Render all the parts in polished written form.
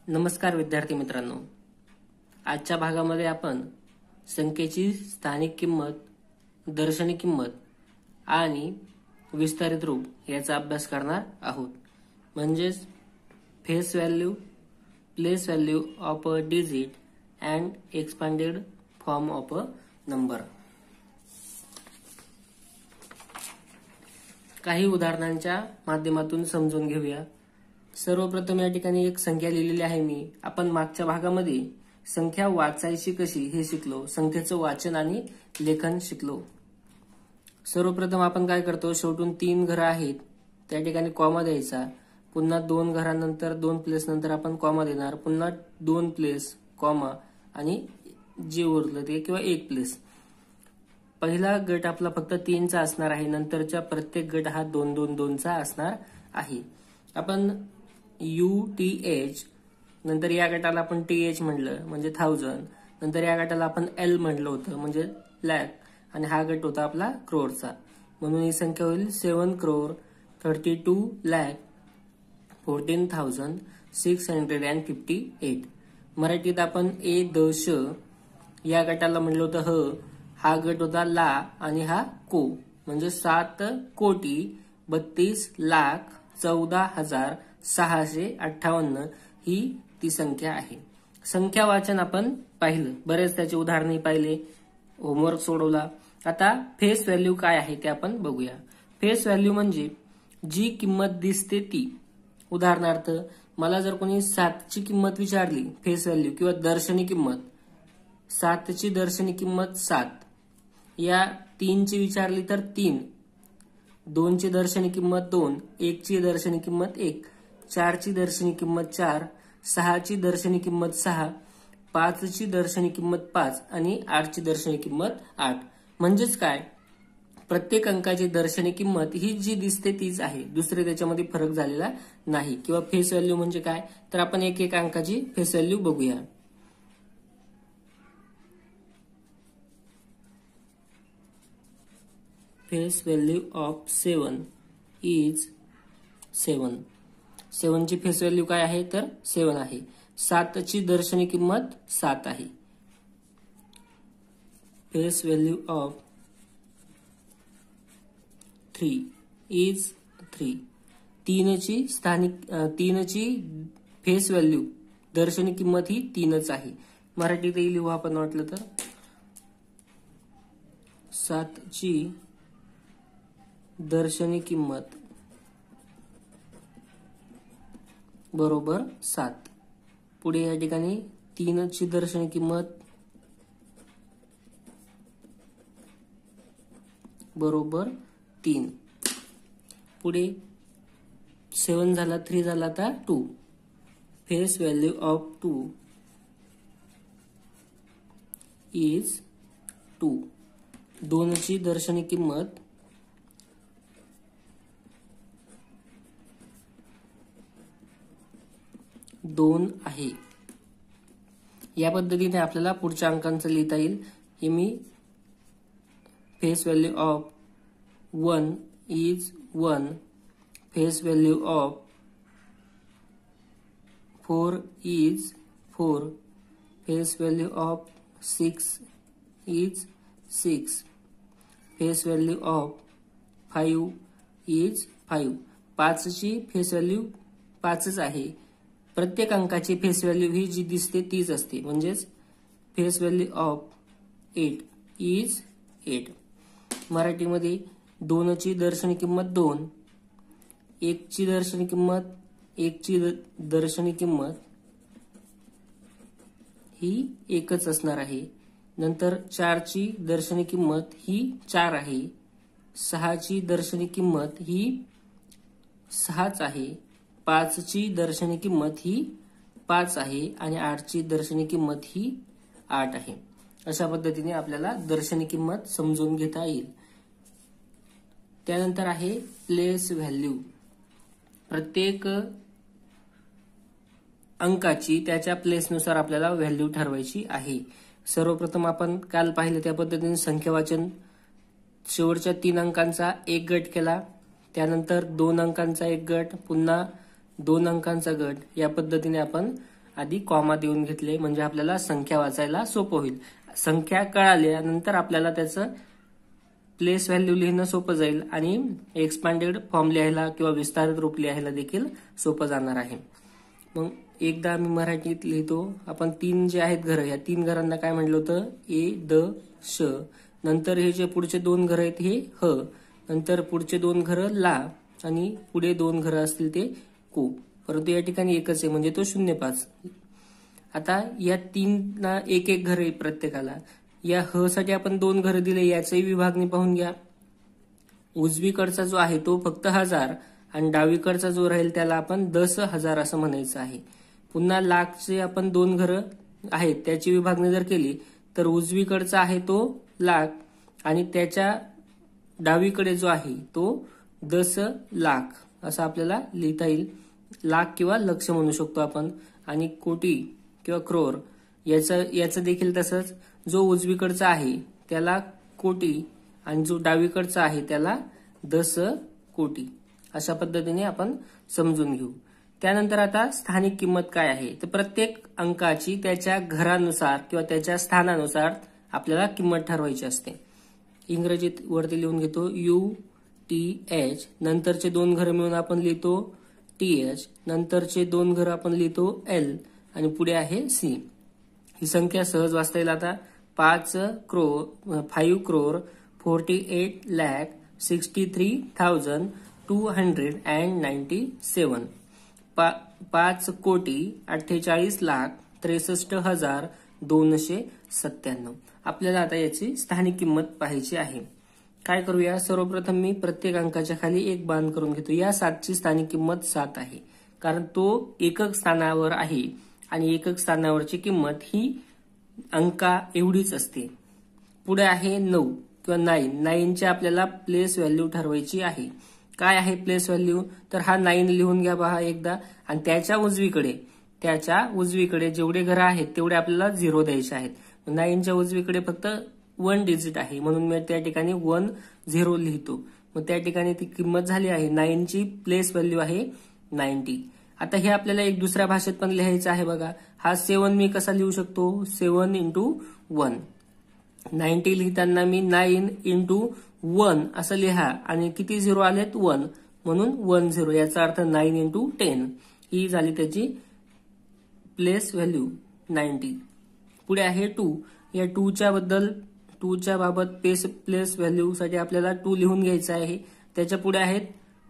नमस्कार विद्यार्थी मित्रांनो, आजच्या भागामध्ये आपण संख्येची स्थानिक किंमत, दर्शनी किंमत आणि विस्तारित रूप याचा अभ्यास करणार आहोत. म्हणजेच face value, place value of a digit and expanded form of a number. काही उदाहरणांच्या माध्यमातून समजून घेऊया. सर्वप्रथम या ठिकाणी एक संख्या लिहिलेली आहे मी. आपण मागच्या भागामध्ये संख्या वाचायची कशी हे शिकलो, संख्येचं वाचन आणि लेखन शिकलो. सर्वप्रथम आपण काय करतो, शेवटून 3 घरं आहेत त्या ठिकाणी कॉमा द्यायचा. पुन्हा 2 घरानंतर 2 प्लेस नंतर आपण कॉमा देणार, पुन्हा 2 प्लेस कॉमा आणि जे उरलं ते किंवा 1 प्लेस. पहिला गट आपला फक्त 3चा असणार आहे, नंतरच्या प्रत्येक गट हा 2-2-2चा असणार आहे. आपण UTH नंतर या गटाला आपण TH म्हटलं म्हणजे 1000, नंतर या गटाला आपण L म्हटलं होतं म्हणजे लॅक, आणि हा गट होता आपला क्रोरचा. म्हणून ही संख्या होईल 7,32,14,658. मराठीत आपण ए द श या गटाला म्हटलं होतं ह, हा गट होता ला आणि हा को म्हणजे 7,32,14,658 ही ती संख्या आहे. संख्या वाचन आपण पाहिलं, बरेच त्याचे उदाहरणे पाहिले, होमवर्क सोडवला. आता फेस व्हॅल्यू काय आहे ते आपण बघूया. फेस व्हॅल्यू म्हणजे जी किंमत दिसते ती. उदाहरणार्थ मला जर कोणी 7ची किंमत विचारली, फेस व्हॅल्यू किंवा दर्शनी किंमत, 7ची दर्शनी किंमत 7, या 3ची विचारली तर 3, 2ची दर्शनी किंमत 2, 1ची दर्शनी किंमत 1, 4ची दर्शनी किंमत 4, 6ची दर्शनी किंमत 6, 5ची दर्शनी किंमत 5 आणि 8ची दर्शनी किंमत 8. म्हणजेच काय, प्रत्येक अंकाची दर्शनी किंमत ही जी दिसते तीच आहे, दुसरे त्याच्यामध्ये फरक झालेला नाही. किंवा फेस व्हॅल्यू म्हणजे काय, तर आपण एक एक अंकाची फेस व्हॅल्यू बघूया. Face value of 7 is 7. 7ची फेस व्हॅल्यू काय आहे तर 7 आहे. 7ची दर्शनी किंमत 7 आहे. Face value of 3 is 3. 3ची फेस व्हॅल्यू दर्शनी किंमत ही 3च आहे. मराठीतही लिहू आपण वाटलं तर. 7ची दर्शनी किंमत बरोबर 7. पुढे या ठिकाणी 3ची दर्शनी किंमत बरोबर 3. पुढे 7 झाला, 3 झाला, आता 2. Face value of 2 is 2. 2ची दर्शनी किंमत दोन आहे. या पद्धतीने आपल्याला पुढच्या अंकांचं लिहिता येईल. हे मी face value of 1 is 1, face value of 4 is 4, face value of 6 is 6, face value of 5 is 5. 5ची फेस व्हॅल्यू 5च आहे. प्रत्येक अंकाची फेस व्हॅल्यू ही जी दिसते तीच असते. म्हणजेच फेस व्हॅल्यू ऑफ 8 इज 8. मराठीमध्ये 2ची दर्शनी किंमत 2, 1ची दर्शनी किंमत, 1ची दर्शनी किंमत ही 1च असणार आहे. नंतर 4ची दर्शनी किंमत ही 4 आहे. 6ची दर्शनी किंमत ही 6च आहे. 5ची दर्शनी किंमत ही 5 आहे आणि 8ची दर्शनी किंमत ही 8 आहे. अशा पद्धतीने आपल्याला दर्शनी किंमत समजून घेता येईल. त्यानंतर आहे प्लेस व्हॅल्यू. प्रत्येक अंकाची त्याच्या प्लेसनुसार आपल्याला व्हॅल्यू ठरवायची आहे. सर्वप्रथम आपण काल पाहिलं त्या पद्धतीने संख्या वाचन शेवटच्या 3 अंकांचा एक गट केला, त्यानंतर 2 अंकांचा एक गट, पुन्हा 2 अंकांचा गट, या पद्धतीने आपण आधी कॉमा देऊन घेतले म्हणजे आपल्याला संख्या वाचायला सोपं होईल. संख्या कळाल्यानंतर आपल्याला त्याचं प्लेस व्हॅल्यू लिहिणं सोपं जाईल आणि एक्सपांडेड फॉर्म लिहायला किंवा विस्तारित रूप लिहायला देखील सोपं जाणार आहे. मग एकदा मी मराठीत लिहितो. आपण 3 जे आहेत घरं, या 3 घरांना काय म्हटलं होतं? ए द श. नंतर हे जे पुढचे 2 घरं आहेत हे ह. नंतर पुढचे 2 घरं ला आणि पुढे 2 घरं असतील ते को. परंतु या ठिकाणी एकच आहे म्हणजे तो 05. आता या 3 एक एक घर आहे प्रत्येकाला. या ह साठी आपण 2 घरं दिले. याचही विभागणी पाहून घ्या. उजवीकडचा जो आहे तो फक्त 1000 आणि डावीकडचा जो राहील त्याला आपण 10,000 असं म्हणायचं आहे. पुन्हा लाखचे आपण 2 घरं आहेत त्याची विभागणी जर केली तर उजवीकडचा आहे तो लाख आणि त्याच्या डावीकडे जो आहे तो 10 लाख असं आपल्याला लिहिता येईल. लाख किंवा लक्ष म्हणू शकतो आपण. आणि कोटी किंवा क्रोर याचं देखील तसंच. जो उजवीकडचा आहे त्याला कोटी आणि जो डावीकडचा आहे त्याला 10 कोटी. अशा पद्धतीने आपण समजून घेऊ. त्यानंतर आता स्थानिक किंमत काय आहे तर प्रत्येक अंकाची त्याच्या घरानुसार किंवा त्याच्या स्थानानुसार आपल्याला किंमत ठरवायची असते. इंग्रजीत वरती लिहून घेतो UTH. नंतरचे 2 घरं मिळून आपण लिहितो TH. नंतरचे 2 घरं आपण लिहितो L आणि पुढे आहे C. ही संख्या सहज वाचता येईल. आता 5 crore 48,63,297. 5 कोटी 48,63,297. आपल्याला आता याची स्थानिक किंमत पाहायची आहे. काय करूया? सर्वप्रथम मी प्रत्येक अंकाच्या खाली एक बाण करून घेतो. या 7ची स्थानिक किंमत 7 आहे कारण तो एकक स्थानावर आहे आणि एकक स्थानावरची किंमत ही अंका एवढीच असते. पुढे आहे 9 किंवा 9ची आपल्याला प्लेस व्हॅल्यू ठरवायची आहे. काय आहे प्लेस व्हॅल्यू? तर हा 9 लिहून घ्या पहा एकदा. आणि त्याच्या उजवीकडे जेवढे घरं आहेत तेवढे आपल्याला 0 द्यायचे आहेत. 9च्या उजवीकडे फक्त 1 डिजिट आहे म्हणून मी त्या ठिकाणी 10 लिहितो. मग त्या ठिकाणी ती किंमत झाली आहे. 9ची प्लेस व्हॅल्यू आहे 90. आता हे आपल्याला एक दुसऱ्या भाषेत पण लिहायचं आहे बघा. हा 7 मी कसा लिहू शकतो? 7 into 1. 90 लिहिताना मी 9 into 1 असं लिहा आणि किती 0 आलेत? 1 म्हणून 10. याचा अर्थ 9 into 10 ही झाली त्याची प्लेस व्हॅल्यू 90. पुढे आहे 2. या 2च्या बाबत प्लेस व्हॅल्यू साठी आपल्याला 2 लिहून घ्यायचं आहे. त्याच्या पुढे आहेत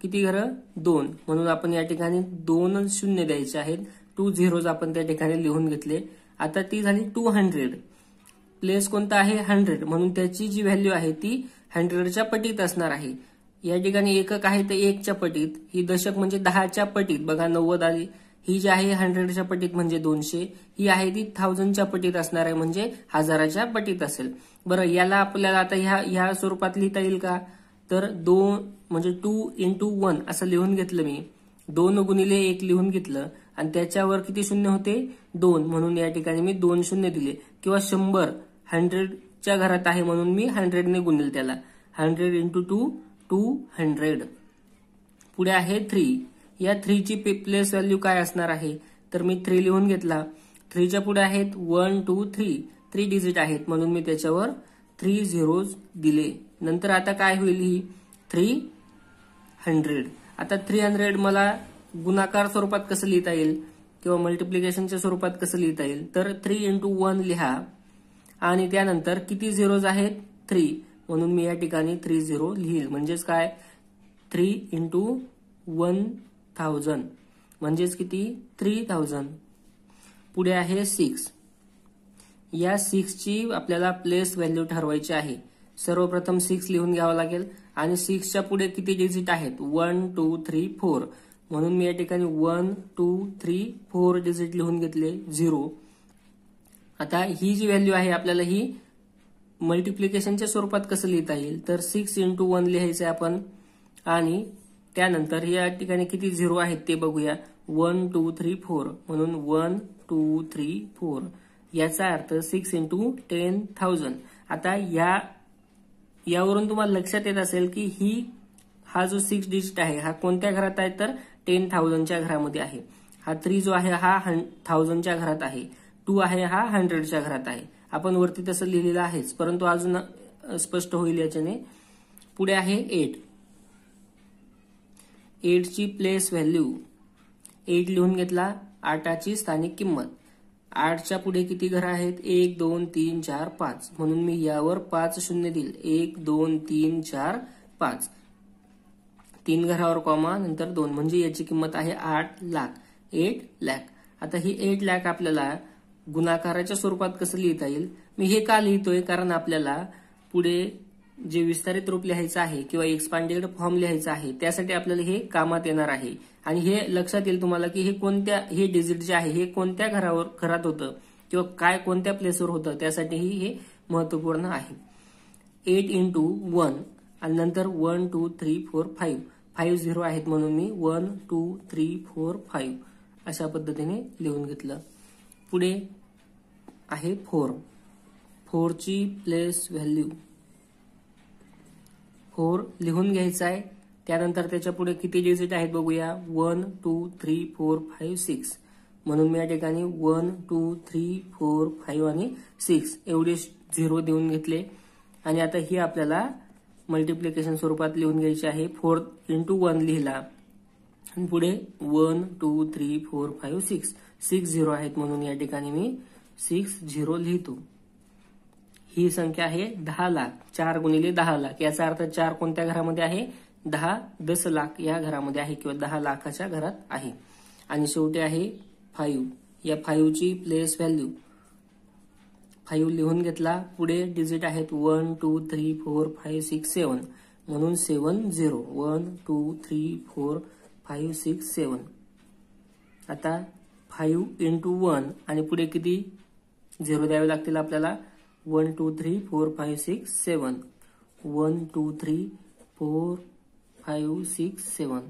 किती घरं? 2 म्हणून आपण या ठिकाणी 2 शून्य द्यायचे आहेत. 2 zeros आपण त्या ठिकाणी लिहून घेतले. आता ती झाली 200. प्लेस कोणता आहे? 100 म्हणून त्याची जी व्हॅल्यू आहे ती 100च्या पटीत असणार आहे. या ठिकाणी एकक आहे तर 1च्या पटीत. ही दशक म्हणजे 10च्या पटीत. बघा 90 आली. ही जी आहे 100च्या पटीत म्हणजे 200. ही आहे ती 1000च्या पटीत असणार आहे म्हणजे 1000च्या पटीत असेल. बरं याला आपल्याला आता ह्या स्वरूपात लिहिता येईल का? तर 2 म्हणजे 2 into 1 असं लिहून घेतलं मी. 2 गुणिले 1 लिहून घेतलं आणि त्याच्यावर किती शून्य होते? 2 म्हणून या ठिकाणी मी 2 शून्य दिले. किंवा 100 100च्या घरात आहे म्हणून मी 100 ने गुणेल त्याला. 100 into 2 200. पुढे आहे 3. या 3ची प्लेस व्हॅल्यू काय असणार आहे? तर मी 3 लिहून घेतला. 3च्या पुढे आहेत 1 2 3. 3 डिजिट आहेत म्हणून मी त्याच्यावर 3 zeros दिले. नंतर आता काय होईल? ही 300. आता 300 मला गुणाकार स्वरूपात कसं लिहिता येईल किंवा मल्टिप्लिकेशनच्या स्वरूपात कसं लिहिता येईल? तर 3 into 1 लिहा आणि त्यानंतर किती zeros आहेत? 3 म्हणून मी या ठिकाणी 30 लिहिल. म्हणजेच काय? 3 into 1000 म्हणजेच किती? 3000. पुढे आहे 6. या 6ची आपल्याला प्लेस व्हॅल्यू ठरवायची आहे. सर्वप्रथम 6 लिहून घ्यावं लागेल आणि 6च्या पुढे किती डिजिट आहेत? 1 2 3 4 म्हणून मी या ठिकाणी 1 2 3 4 डिजिट लिहून घेतले 0. आता ही जी व्हॅल्यू आहे आपल्याला ही मल्टिप्लिकेशनच्या स्वरूपात कसं लिहिता येईल? तर 6 into 1 लिहायचं आपण आणि त्यानंतर या ठिकाणी किती 0 आहेत ते बघूया. 1 2 3 4 म्हणून 1 2 3 4. याचा अर्थ 6 into 10,000. आता यावरून तुम्हाला लक्षात येत असेल की हा जो 6 डिजिट आहे हा कोणत्या घरात आहे? तर 10,000च्या घरामध्ये आहे. हा 3 जो आहे हा 1000च्या घरात आहे, 2 आहे हा 100च्या घरात आहे. आपण वरती तसं लिहिलेलं आहेच, परंतु अजून स्पष्ट होईल याच्याने. पुढे आहे 8. 8ची प्लेस व्हॅल्यू 8 लिहून घेतला. 8ची स्थानिक किंमत. 8च्या पुढे किती घरं आहेत? 1 2 3 4 5, म्हणून मी यावर 5 शून्य दिल. 1 2 3 4 5, 3 घरावर कॉमा नंतर 2, म्हणजे याची किंमत आहे 8 लाख. 8 लाख. आता ही 8 लाख आपल्याला गुणाकाराच्या स्वरूपात कसं लिहिता येईल? मी हे का लिहितोय? कारण आपल्याला पुढे जे विस्तारित रूप लिहायचं आहे किंवा एक्सपांडेड फॉर्म लिहायचं आहे, त्यासाठी आपल्याला हे कामात येणार आहे. आणि हे लक्षात येईल तुम्हाला की हे डिजिट जे आहे हे कोणत्या घरात होतं किंवा काय कोणत्या प्लेसवर होतं, त्यासाठीही हे महत्वपूर्ण आहे. 8 into 1 आणि नंतर 1 2 3 4 5, 5 झिरो आहेत म्हणून मी 1 2 3 4 5 अशा पद्धतीने लिहून घेतलं. पुढे आहे 4. 4ची प्लेस व्हॅल्यू 4 लिहून घ्यायचा आहे. त्यानंतर त्याच्या पुढे किती डिजिट आहेत बघूया. 1 2 3 4 5 6, म्हणून मी या ठिकाणी 1 2 3 4 5 आणि 6 एवढे झिरो देऊन घेतले. आणि आता ही आपल्याला मल्टिप्लिकेशन स्वरूपात लिहून घ्यायची आहे. 4 into 1 लिहिला आणि पुढे 1 2 3 4 5 6, 6 झिरो आहेत म्हणून या ठिकाणी मी 6 झिरो लिहितो. ही संख्या आहे 10 लाख. 4 गुणिले 10 लाख, याचा अर्थ 4 कोणत्या घरामध्ये आहे? 10 लाख या घरामध्ये आहे किंवा 10 लाखाच्या घरात आहे. आणि शेवटी आहे 5. या 5ची प्लेस व्हॅल्यू 5 लिहून घेतला. पुढे डिजिट आहेत 1 2 3 4 5 6 7, म्हणून 7 झिरो. 1 2 3 4 5 6 7. आता 5 into 1 आणि पुढे किती झिरो द्यावे लागतील आपल्याला? 1 2 3 4 5 6 7, 1 2 3 4 5 6 7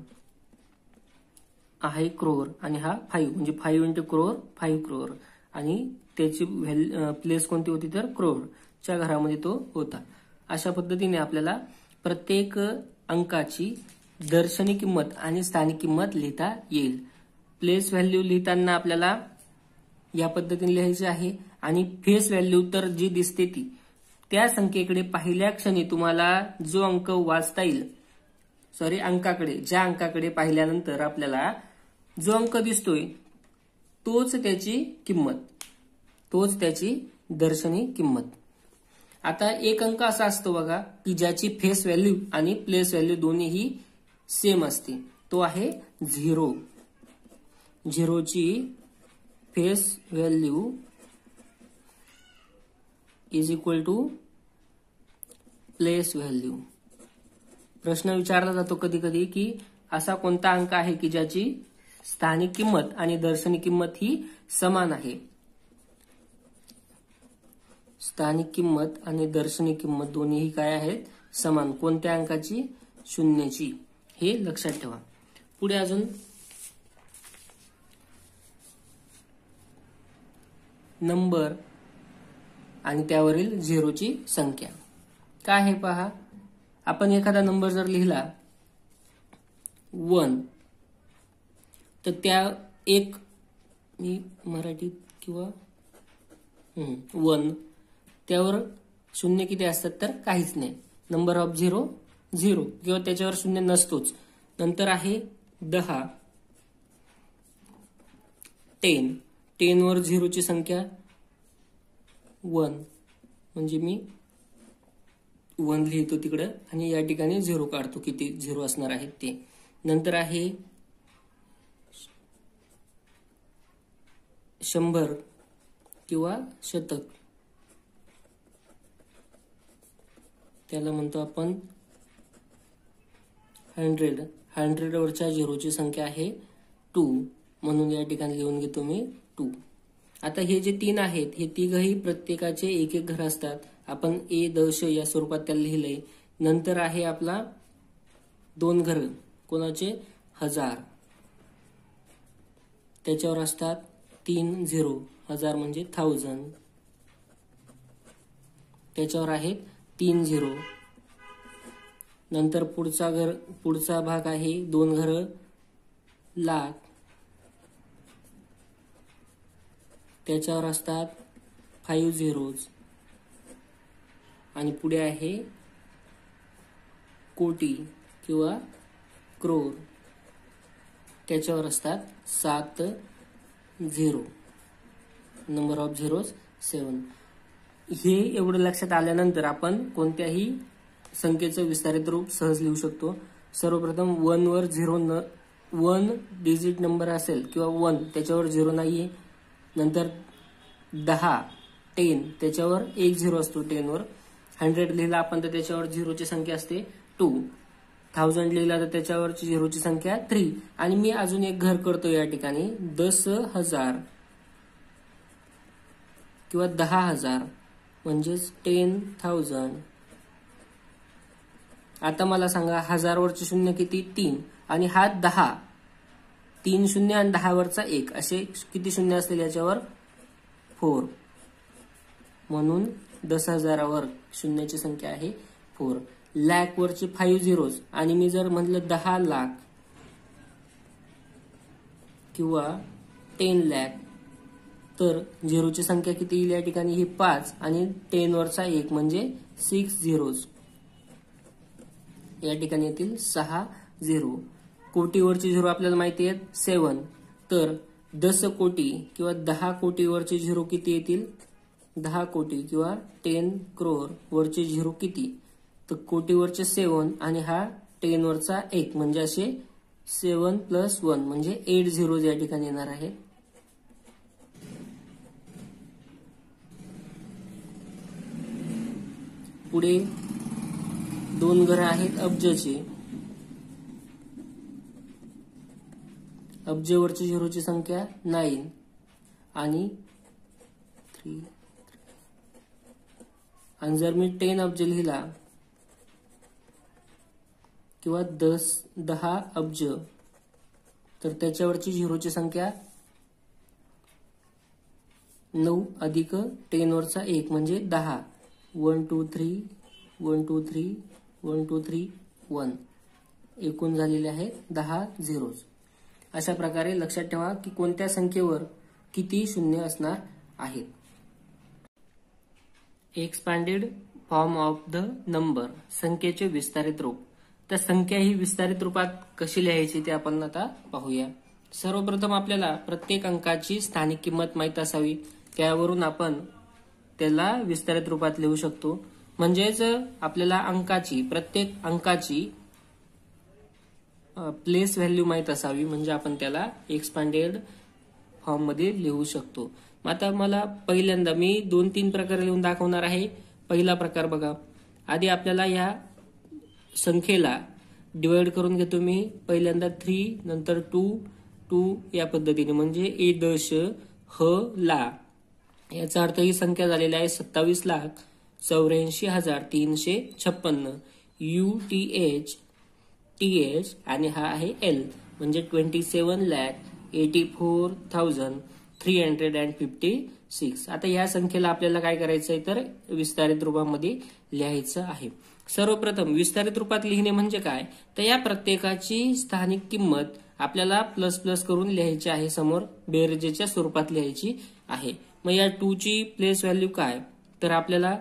आहे क्रोर आणि हा 5, म्हणजे 5 into क्रोर 5 क्रोर. आणि त्याची प्लेस कोणती होती? तर क्रोरच्या घरामध्ये तो होता. अशा पद्धतीने आपल्याला प्रत्येक अंकाची दर्शनी किंमत आणि स्थानिक किंमत लिहिता येईल. प्लेस व्हॅल्यू लिहिताना आपल्याला या पद्धतीने लिहायची आहे. आणि फेस व्हॅल्यू तर जी दिसते ती, त्या संख्येकडे पाहिल्या क्षणी तुम्हाला जो अंक वाचता येईल, ज्या अंकाकडे पाहिल्यानंतर आपल्याला जो अंक दिसतोय तोच त्याची किंमत, तोच त्याची दर्शनी किंमत. आता एक अंक असा असतो बघा की ज्याची फेस व्हॅल्यू आणि प्लेस व्हॅल्यू दोन्हीही सेम असते, तो आहे 0. 0ची face value is equal to place value. प्रश्न विचारला जातो कधी कधी की असा कोणता अंक आहे की ज्याची स्थानिक किंमत आणि दर्शनी किंमत ही समान आहे. स्थानिक किंमत आणि दर्शनी किंमत दोन्हीही काय आहेत? समान. कोणत्या अंकाची? 0ची. हे लक्षात ठेवा. पुढे अजून नंबर आणि त्यावरील झिरोची संख्या काय आहे पहा. आपण एखादा नंबर जर लिहिला 1, तर त्या एक मी मराठीत किंवा 1 त्यावर शून्य किती असतात? तर काहीच नाही. नंबर ऑफ 0 0 किंवा त्याच्यावर शून्य नसतोच. नंतर आहे 10, 10. 10 वर झिरोची संख्या 1, म्हणजे मी 1 लिहितो तिकडं आणि या ठिकाणी 0 काढतो, किती झिरो असणार आहेत ते. नंतर आहे 100 किंवा शतक, त्याला म्हणतो आपण 100. 100 वरच्या झिरोची संख्या आहे 2, म्हणून या ठिकाणी लिहून घेतो मी 2. आता हे जे 3 आहेत हे तिघही प्रत्येकाचे एक एक घर असतात. आपण ए द श या स्वरूपात त्याला लिहिलंय. नंतर आहे आपला 2 घर, कोणाचे? 1000. त्याच्यावर असतात 3 झिरो, 1000 म्हणजे 1000. त्याच्यावर आहेत 3 झिरो. नंतर पुढचा भाग आहे 2 घर, लाख. त्याच्यावर असतात 5 झिरोज आणि पुढे आहे कोटी किंवा क्रोर, त्याच्यावर असतात 7 झिरो. Number of zeros 7. हे एवढं लक्षात आल्यानंतर आपण कोणत्याही संख्येचं विस्तारित रूप सहज लिहू शकतो. सर्वप्रथम 1 वर 1 डिजिट नंबर असेल किंवा 1 त्याच्यावर 0 नाहीये. नंतर 10 10 त्याच्यावर 1 झिरो असतो. 10 वर 100 लिहिला आपण तर त्याच्यावर झिरोची संख्या असते 2. 1000 लिहिला तर त्याच्यावरची झिरोची संख्या 3. आणि मी अजून एक घर करतो या ठिकाणी 10,000 किंवा 10,000 म्हणजेच 10,000. आता मला सांगा 1000 वरचे शून्य किती? 3. आणि हा 10. 3 शून्य आणि 10 वरचा 1 असे किती शून्य असतील याच्यावर? 4. म्हणून 10,000वर शून्याची संख्या आहे 4. लाख वरचे 5 झिरोज आणि मी जर म्हटलं 10 लाख किंवा 10 लाख तर झिरोची संख्या किती येईल या ठिकाणी? ही 5 आणि 10 वरचा 1 म्हणजे 6 झिरोज. या ठिकाणी येतील 6 झिरो. कोटीवरचे झिरो आपल्याला माहिती आहेत 7. तर 10 कोटी किंवा 10 कोटीवरचे झिरो किती येतील? 10 कोटी किंवा 10 क्रोर वरचे झिरो किती? तर कोटीवरचे 7 आणि हा 10 वरचा 1 म्हणजे असे 7 + 1 म्हणजे 8 झिरोज या ठिकाणी येणार आहेत. पुढे 2 घरं आहेत अब्जचे. अब्जवरची झिरोची संख्या 9 आणि 3. आणि जर मी 10 अब्ज लिहिला किंवा 10 अब्ज तर त्याच्यावरची झिरोची संख्या 9 अधिक 10 वरचा 1 म्हणजे 10. 1 2 3 1 2 3 1 2 3 1 एकूण झालेले आहेत 10 झिरोज. अशा प्रकारे लक्षात ठेवा की कोणत्या संख्येवर किती शून्य असणार आहेत. Expanded form of the number, संख्येचे विस्तारित रूप. तर संख्या ही विस्तारित रूपात कशी लिहायची ते आपण आता पाहूया. सर्वप्रथम आपल्याला प्रत्येक अंकाची स्थानिक किंमत माहित असावी. त्यावरून आपण त्याला विस्तारित रूपात लिहू शकतो. म्हणजेच आपल्याला प्रत्येक अंकाची प्लेस व्हॅल्यू माहित असावी म्हणजे आपण त्याला एक्सपांडेड फॉर्म मध्ये लिहू शकतो. आता मला पहिल्यांदा मी 2-3 प्रकारे लिहून दाखवणार आहे. पहिला प्रकार बघा. आधी आपल्याला या संख्येला डिवाइड करून घेतो मी. पहिल्यांदा 3 नंतर 2 या पद्धतीने म्हणजे ए दश ह ला. याचा अर्थ ही संख्या झालेली आहे 27,84,356. UTH आणि हा आहे L म्हणजे 27,84,356. आता या संख्येला आपल्याला काय करायचंय तर विस्तारित रूपामध्ये लिहायचं आहे. सर्वप्रथम विस्तारित रूपात लिहिणे म्हणजे काय तर या प्रत्येकाची स्थानिक किंमत आपल्याला प्लस प्लस करून लिहायची आहे. समोर बेरजेच्या स्वरूपात लिहायची आहे. मग या 2 ची प्लेस व्हॅल्यू काय तर आपल्याला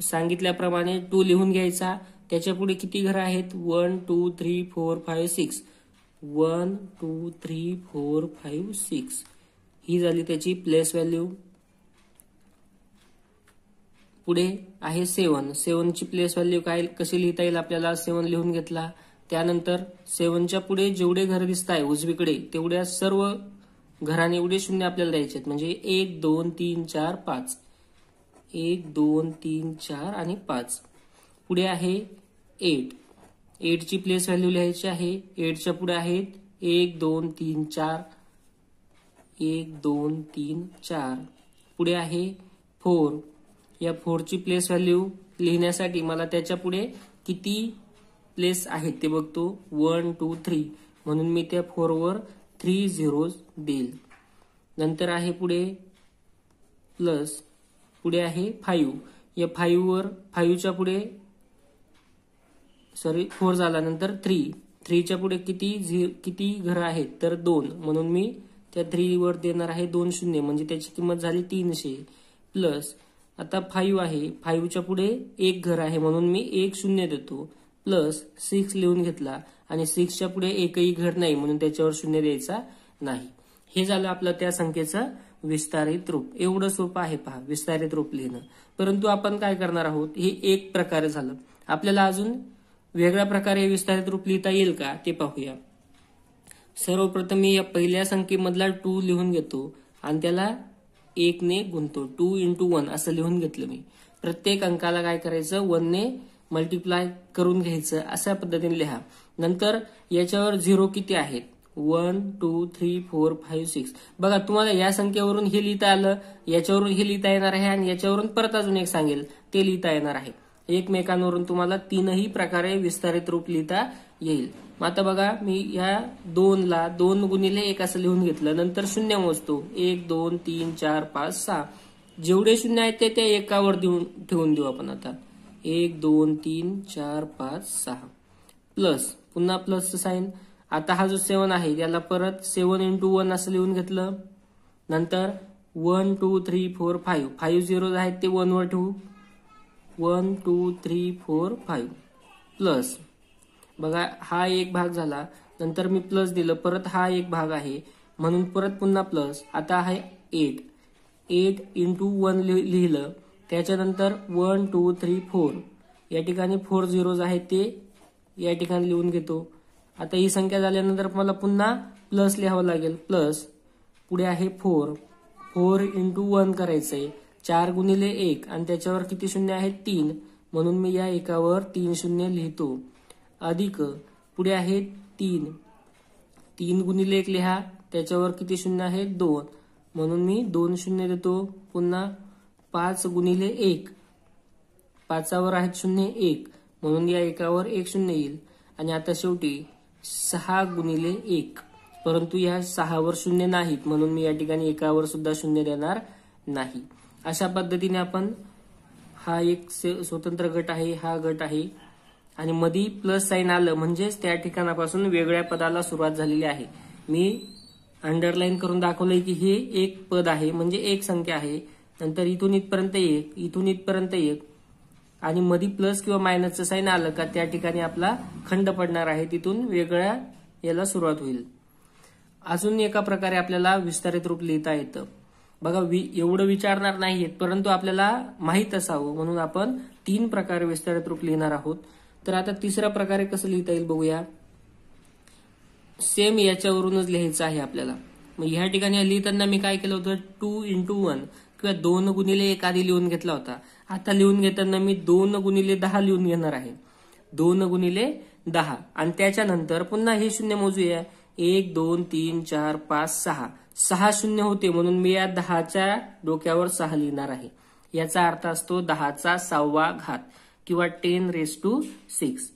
सांगितल्याप्रमाणे 2 लिहून घ्यायचा. त्याच्या पुढे किती घरं आहेत 1 2 3 4 5 6 1 2 3 4 5 6 ही झाली त्याची प्लेस व्हॅल्यू. पुढे आहे 7 ची प्लेस व्हॅल्यू काय कशी लिहिता येईल आपल्याला 7 लिहून घेतला. त्यानंतर 7च्या पुढे जेवढे घर दिसत आहे उजवीकडे तेवढ्या सर्व घराने एवढे शून्य आपल्याला द्यायचे आहेत म्हणजे 1 2 3 4 5 1 2 3 4 आणि 5. पुढे आहे 8 ची प्लेस व्हॅल्यू लिहायची आहे. 8च्या पुढे आहेत 1 2 3 4 1 2 3 4. पुढे आहे 4. या 4 ची प्लेस व्हॅल्यू लिहिण्यासाठी मला त्याच्या पुढे किती प्लेस आहेत ते बघतो 1 2 3 म्हणून मी त्या 4 वर 3 झिरोज देईल. नंतर आहे पुढे प्लस. पुढे आहे 5. या 5 वर 5च्या पुढे 4 झाला. नंतर 3च्या पुढे किती घरं आहेत तर 2 म्हणून मी त्या 3 वर देणार आहे 2 शून्य, म्हणजे त्याची किंमत झाली 300 प्लस आता 5 आहे, 5च्या पुढे एक घर आहे म्हणून मी 1 शून्य देतो प्लस 6 लिहून घेतला आणि 6च्या पुढे एकही घर नाही म्हणून त्याच्यावर शून्य द्यायचा नाही. हे झालं आपलं त्या संख्येचं विस्तारित रूप. एवढं सोपं आहे पहा विस्तारित रूप लिहिणं. परंतु आपण काय करणार आहोत, हे एक प्रकारे झालं. आपल्याला अजून वेगळ्या प्रकारे विस्तारित रूप लिहिता येईल का ते पाहूया. सर्वप्रथम मी या पहिल्या संख्येमधला 2 लिहून घेतो आणि त्याला 1 ने गुणतो. 2 into 1 असं लिहून घेतलं मी. प्रत्येक अंकाला काय करायचं, 1 ने मल्टिप्लाय करून घ्यायचं, अशा पद्धतीने लिहा. नंतर याच्यावर 0 किती आहेत, 1 2 3 4 5 6. बघा तुम्हाला या संख्येवरून हे लिहिता आलं, याच्यावरून हे लिहिता येणार आहे आणि याच्यावरून परत अजून एक सांगेल ते लिहिता येणार आहे. एकमेकांवरून तुम्हाला तीनही प्रकारे विस्तारित रूप लिहिता येईल. मग आता बघा मी या 2 ला 2 गुणिले 1 असं लिहून घेतलं. नंतर शून्य मोजतो, 1 2 3 4 5 6. जेवढे शून्य आहेत ते त्या एकावर ठेवून देऊ आपण. आता 1 2 3 4 5 6 प्लस पुन्हा प्लसचं साईन. आता हा जो 7 आहे त्याला परत 7 into 1 असं लिहून घेतलं. नंतर 1 2 3 4 5. 5 झिरोज आहेत ते 1 वर ठेवू. 1 2 3 4 5 प्लस बघा हा एक भाग झाला. नंतर मी प्लस दिलं, परत हा एक भाग आहे म्हणून परत पुन्हा प्लस. आता आहे 8 into 1 लिहिलं. त्याच्यानंतर 1 2 3 4. या ठिकाणी 4 झिरोज आहेत ते या ठिकाणी लिहून घेतो. आता ही संख्या झाल्यानंतर मला पुन्हा प्लस लिहावं लागेल. प्लस पुढे आहे 4 into 1 करायचंय. 4 गुणिले 1 आणि त्याच्यावर किती शून्य आहेत, 3. म्हणून मी या एकावर 3 शून्य लिहितो. अधिक पुढे आहे 3 गुणिले 1 लिहा, त्याच्यावर किती शून्य आहेत, 2. म्हणून मी 2 शून्य देतो. पुन्हा 5 गुणिले 1, 5वर आहेत शून्य 1 म्हणून या एकावर 1 शून्य येईल. आणि आता शेवटी 6 गुणिले 1, परंतु या 6वर शून्य नाहीत म्हणून मी या ठिकाणी एकावर सुद्धा शून्य देणार नाही. अशा पद्धतीने आपण हा एक स्वतंत्र गट आहे, हा गट आहे आणि मधी प्लस साईन आलं म्हणजेच त्या ठिकाणापासून वेगळ्या पदाला सुरुवात झालेली आहे. मी अंडरलाईन करून दाखवलंय की हे एक पद आहे म्हणजे एक संख्या आहे. नंतर इथून इथपर्यंत 1, इथून इथपर्यंत 1 आणि मधी प्लस किंवा मायनसचं साईन आलं का त्या ठिकाणी आपला खंड पडणार आहे, तिथून वेगळ्या याला सुरुवात होईल. अजून एका प्रकारे आपल्याला विस्तारित रूप लिहिता येतं. बघा एवढं विचारणार नाहीत परंतु आपल्याला माहित असावं म्हणून आपण 3 प्रकारे विस्तारित रूप लिहिणार आहोत. तर आता तिसऱ्या प्रकारे कसं लिहिता येईल बघूया. सेम याच्यावरूनच लिहायचं आहे आपल्याला. मग ह्या ठिकाणी लिहिताना मी काय केलं होतं, 2 into 1 किंवा 2 गुणिले 1 आधी लिहून घेतला होता. आता लिहून घेताना मी 2 गुणिले 10 लिहून घेणार आहे. 2 गुणिले 10 आणि त्याच्यानंतर पुन्हा हे शून्य मोजूया. 1 2 3 4 5 6. 6 शून्य होते म्हणून मी या 10च्या डोक्यावर 6 लिहिणार आहे. याचा अर्थ असतो 10चा 6वा घात किंवा 10⁶.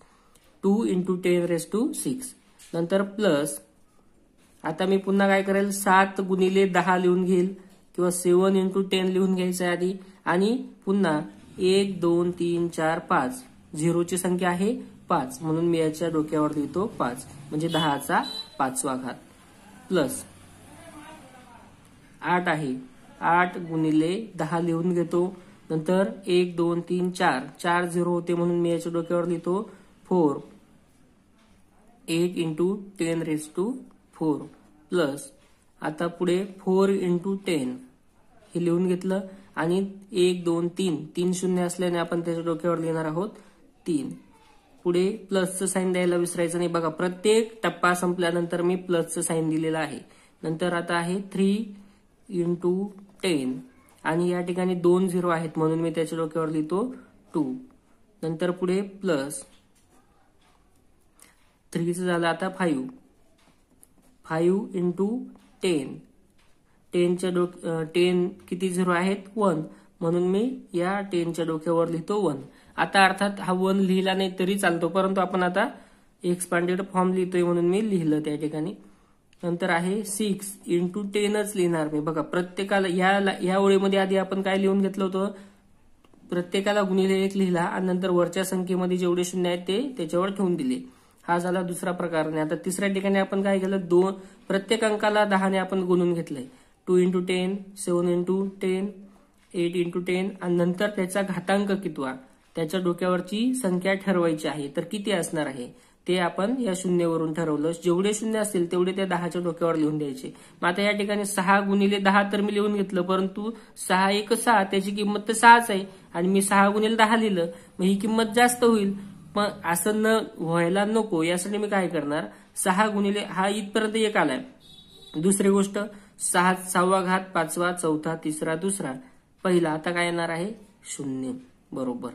2 into 10⁶. नंतर प्लस आता मी पुन्हा काय करेल, 7 गुणिले 10 लिहून घेईल किंवा 7 into 10 लिहून घ्यायचं आधी आणि पुन्हा 1 2 3 4 5. झिरोची संख्या आहे 5 म्हणून मी याच्या डोक्यावर लिहितो 5 म्हणजे 10चा 5वा घात. प्लस 8 आहे, 8 गुणिले 10 लिहून घेतो. नंतर 1 2 3 4 झिरो होते म्हणून मी याच्या डोक्यावर लिहितो 4. 8 into 10⁴. प्लस आता पुढे 4 into 10 हे लिहून घेतलं आणि 1 2 3 शून्य असल्याने आपण त्याच्या डोक्यावर लिहिणार आहोत 3. पुढे प्लसचं साईन द्यायला विसरायचं नाही. बघा प्रत्येक टप्पा संपल्यानंतर मी प्लसचं साईन दिलेलं आहे. नंतर आता आहे 3 into 10 आणि या ठिकाणी 2 झिरो आहेत म्हणून मी त्याच्या डोक्यावर लिहितो 2. नंतर पुढे प्लस 3चं झालं आता 5. 5 into 10. 10 किती झिरो आहेत 1 म्हणून मी या 10च्या डोक्यावर लिहितो 1. आता अर्थात हा 1 लिहिला नाही तरी चालतो परंतु आपण आता एक्सपांडेड फॉर्म लिहितोय म्हणून मी लिहिलं त्या ठिकाणी. नंतर आहे 6 into 10च लिहिणार मी. बघा प्रत्येकाला या ओळीमध्ये आधी आपण काय लिहून घेतलं होतं, प्रत्येकाला गुणिले 1 लिहिला आणि नंतर वरच्या संख्येमध्ये जेवढे शून्य आहेत ते त्याच्यावर ठेवून दिले. हा झाला दुसरा प्रकार. आणि आता तिसऱ्या ठिकाणी आपण काय केलं, प्रत्येक अंकाला 10 ने आपण गुणून घेतलंय. 2 × 10, 7 × 10, 8 × 10 आणि नंतर त्याचा घातांक कितवा त्याच्या डोक्यावरची संख्या ठरवायची आहे. तर किती असणार आहे ते आपण या शून्यवरून ठरवलं. जेवढे शून्य असतील तेवढे त्या 10च्या डोक्यावर लिहून द्यायचे. मग आता या ठिकाणी 6 × 10 तर मी लिहून घेतलं, परंतु 6 × 1 = 6, त्याची किंमत तर 6च आहे आणि मी 6 × 10 लिहिलं, मग ही किंमत जास्त होईल. मग असं न व्हायला नको यासाठी मी काय करणार, 6 × हा इथपर्यंत एक आलाय. दुसरी गोष्ट 6वा घात, 5वा, 4था, 3रा, 2रा, पहिला आता काय येणार आहे 0. बरोबर.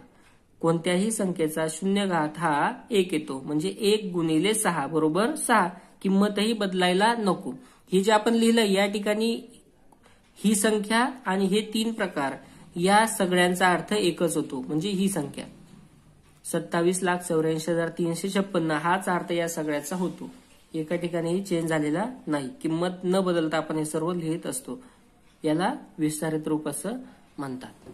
कोणत्याही संख्येचा शून्य घात हा 1 येतो, म्हणजे 1 × 6 बरोबर 6. किंमतही बदलायला नको. हे जे आपण लिहिलंय या ठिकाणी ही संख्या आणि हे 3 प्रकार या सगळ्यांचा अर्थ एकच होतो, म्हणजे ही संख्या 27,84,356 हाच अर्थ या सगळ्याचा होतो. एका ठिकाणीही चेंज झालेला नाही. किंमत न बदलता आपण हे सर्व लिहित असतो. याला विस्तारित रूप असं म्हणतात.